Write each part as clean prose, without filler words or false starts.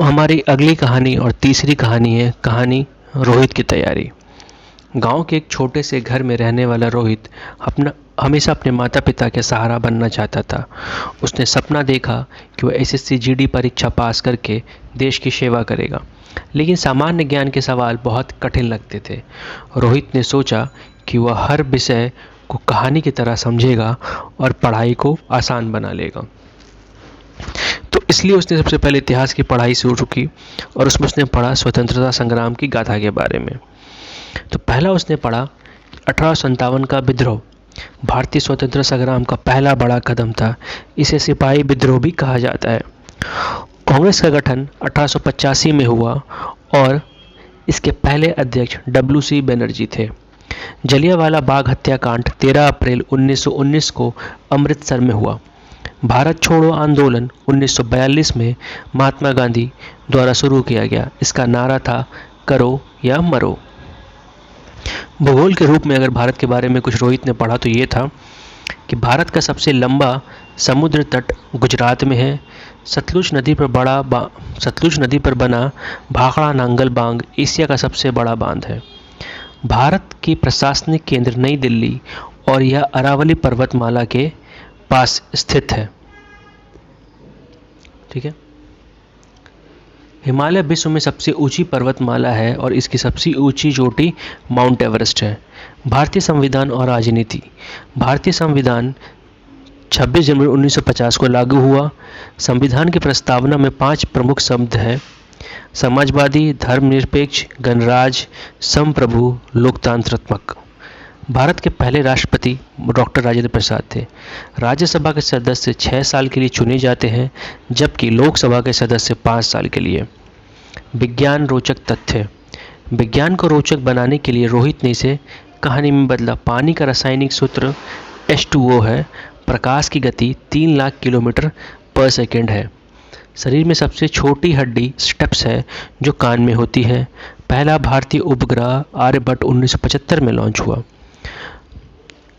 हमारी अगली कहानी और तीसरी कहानी है कहानी रोहित की तैयारी। गांव के एक छोटे से घर में रहने वाला रोहित हमेशा अपने माता पिता के सहारा बनना चाहता था। उसने सपना देखा कि वह एसएससी जीडी परीक्षा पास करके देश की सेवा करेगा, लेकिन सामान्य ज्ञान के सवाल बहुत कठिन लगते थे। रोहित ने सोचा कि वह हर विषय को कहानी की तरह समझेगा और पढ़ाई को आसान बना लेगा। तो इसलिए उसने सबसे पहले इतिहास की पढ़ाई शुरू की और उसमें उसने पढ़ा स्वतंत्रता संग्राम की गाथा के बारे में। तो पहला उसने पढ़ा 1857 का विद्रोह भारतीय स्वतंत्रता संग्राम का पहला बड़ा कदम था। इसे सिपाही विद्रोह भी कहा जाता है। कांग्रेस का गठन 1885 में हुआ और इसके पहले अध्यक्ष डब्ल्यू.सी. बनर्जी थे। जलियांवाला बाग हत्याकांड 13 अप्रैल 1919 को अमृतसर में हुआ। भारत छोड़ो आंदोलन 1942 में महात्मा गांधी द्वारा शुरू किया गया। इसका नारा था करो या मरो। भूगोल के रूप में अगर भारत के बारे में कुछ रोहित ने पढ़ा तो ये था कि भारत का सबसे लंबा समुद्र तट गुजरात में है। सतलुज नदी पर बना भाखड़ा नांगल बांध एशिया का सबसे बड़ा बांध है। भारत की प्रशासनिक केंद्र नई दिल्ली और यह अरावली पर्वतमाला के पास स्थित है। ठीक है। हिमालय विश्व में सबसे ऊंची पर्वतमाला है और इसकी सबसे ऊंची चोटी माउंट एवरेस्ट है। भारतीय संविधान और राजनीति। भारतीय संविधान 26 जनवरी 1950 को लागू हुआ। संविधान की प्रस्तावना में 5 प्रमुख शब्द हैं: समाजवादी, धर्मनिरपेक्ष, गणराज्य, संप्रभु, लोकतांत्रात्मक। भारत के पहले राष्ट्रपति डॉक्टर राजेंद्र प्रसाद थे। राज्यसभा के सदस्य 6 साल के लिए चुने जाते हैं, जबकि लोकसभा के सदस्य 5 साल के लिए। विज्ञान रोचक तथ्य। विज्ञान को रोचक बनाने के लिए रोहित ने इसे कहानी में बदला। पानी का रासायनिक सूत्र H2O है। प्रकाश की गति 3 लाख किलोमीटर पर सेकेंड है। शरीर में सबसे छोटी हड्डी स्टेप्स है जो कान में होती है। पहला भारतीय उपग्रह आर्यभट्ट 1975 में लॉन्च हुआ।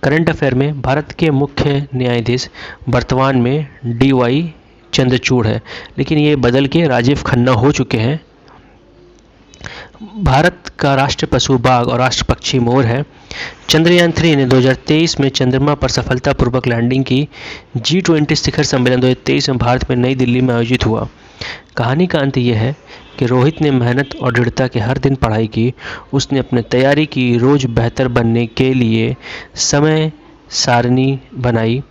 करंट अफेयर में भारत के मुख्य न्यायाधीश वर्तमान में DY चंद्रचूड़ है, लेकिन ये बदल के राजीव खन्ना हो चुके हैं। भारत का राष्ट्रीय पशु बाघ और राष्ट्र पक्षी मोर है। चंद्रयान 3 ने 2023 में चंद्रमा पर सफलतापूर्वक लैंडिंग की। G20 शिखर सम्मेलन 2023 में भारत में नई दिल्ली में आयोजित हुआ। कहानी का अंत यह है कि रोहित ने मेहनत और दृढ़ता के हर दिन पढ़ाई की। उसने अपने तैयारी की, रोज बेहतर बनने के लिए समय सारणी बनाई।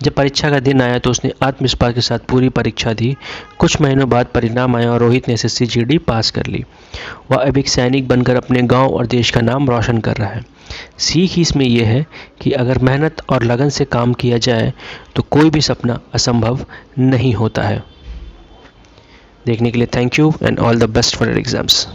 जब परीक्षा का दिन आया तो उसने आत्मविश्वास के साथ पूरी परीक्षा दी। कुछ महीनों बाद परिणाम आया और रोहित ने एसएससी जीडी पास कर ली। वह अब एक सैनिक बनकर अपने गांव और देश का नाम रोशन कर रहा है। सीख इसमें यह है कि अगर मेहनत और लगन से काम किया जाए तो कोई भी सपना असंभव नहीं होता है। देखने के लिए thank you and all the best for your exams.